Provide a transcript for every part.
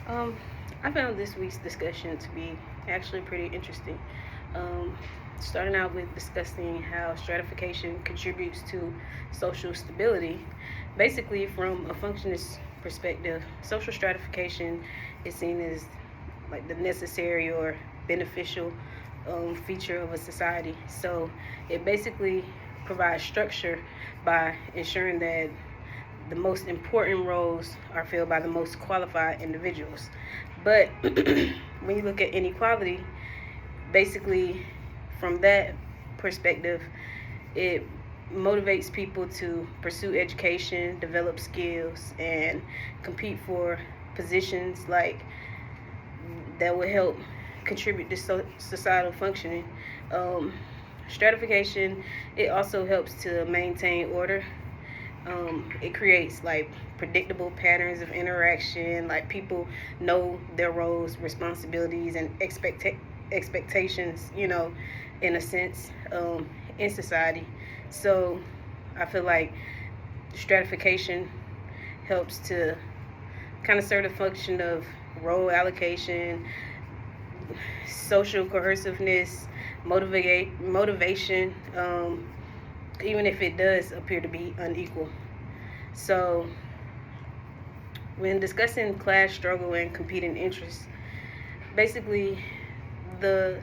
Um, I found this week's discussion to be actually pretty interesting. Um, Starting out with discussing how stratification contributes to social stability. Basically, from a functionist perspective, social stratification is seen as like the necessary or beneficial feature of a society. So it basically provides structure by ensuring that the most important roles are filled by the most qualified individuals. But when you look at inequality, basically from that perspective, it motivates people to pursue education, develop skills, and compete for positions like that would help contribute to societal functioning. Um, Stratification, it also helps to maintain order. It creates like predictable patterns of interaction, like people know their roles, responsibilities, and expectations, in a sense, in society. So I feel like stratification helps to kind of serve the function of role allocation, social cohesiveness, motivation, even if it does appear to be unequal. So, when discussing class struggle and competing interests, basically the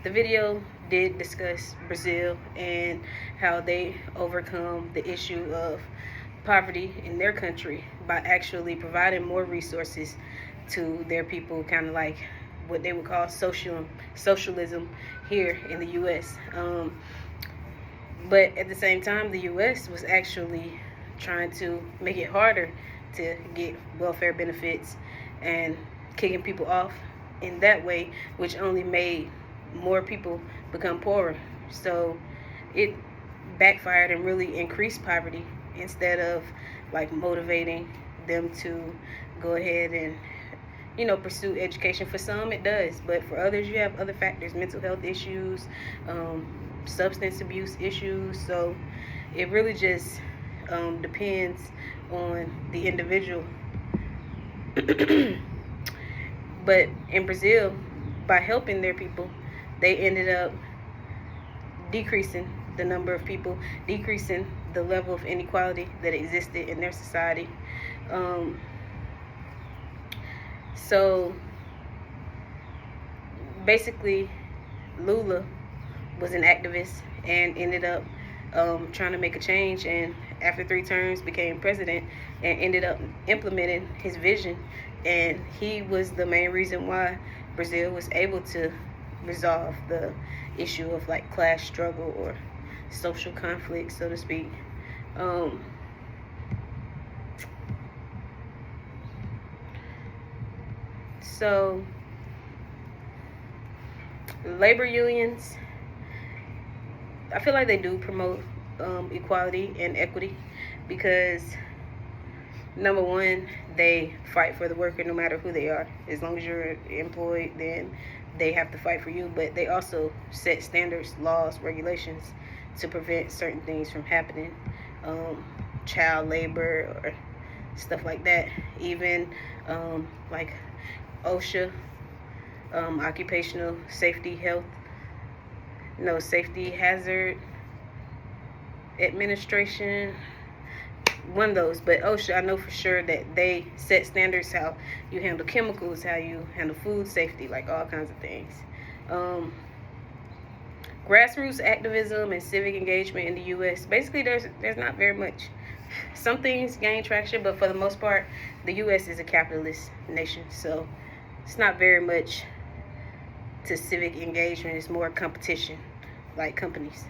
the video did discuss Brazil and how they overcome the issue of poverty in their country by actually providing more resources to their people, kind of like what they would call socialism here in the U.S. But at the same time, the U.S. was actually trying to make it harder to get welfare benefits and kicking people off in that way, which only made more people become poorer. So it backfired and really increased poverty instead of like motivating them to go ahead and pursue education. For some it does, but for others you have other factors, mental health issues, substance abuse issues. So it really just depends on the individual. But in Brazil, by helping their people, they ended up decreasing the number of people, decreasing the level of inequality that existed in their society. Um, so basically, Lula was an activist and ended up trying to make a change, and after 3 terms became president and ended up implementing his vision. And he was the main reason why Brazil was able to resolve the issue of like class struggle or social conflict, so to speak. Um, so labor unions, I feel like they do promote equality and equity because number one, they fight for the worker no matter who they are. As long as you're employed, then they have to fight for you. But they also set standards, laws, regulations to prevent certain things from happening, child labor or stuff like that. Even like OSHA, occupational safety health, safety hazard administration, one of those. But OSHA, I know for sure that they set standards how you handle chemicals, how you handle food safety, like all kinds of things. Grassroots activism and civic engagement in the U.S. Basically, there's not very much. Some things gain traction, but for the most part, the U.S. is a capitalist nation, so it's not very much to civic engagement. It's more competition, like companies.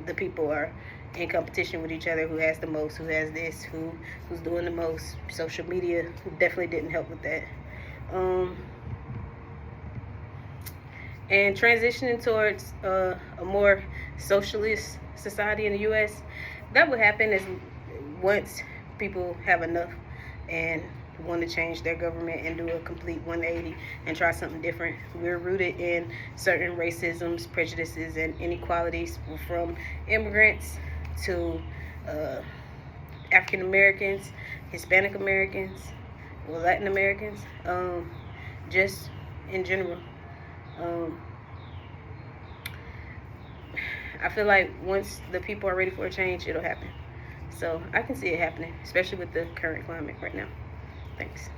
The people are in competition with each other, who has the most, who has this, who's doing the most. Social media definitely didn't help with that. And transitioning towards a more socialist society in the U.S., that would happen as once people have enough and want to change their government and do a complete 180 and try something different. We're rooted in certain racisms, prejudices, and inequalities from immigrants to African Americans, Hispanic Americans, well, Latin Americans, just in general. Um, I feel like once the people are ready for a change, it'll happen. So I can see it happening, especially with the current climate right now. Thanks.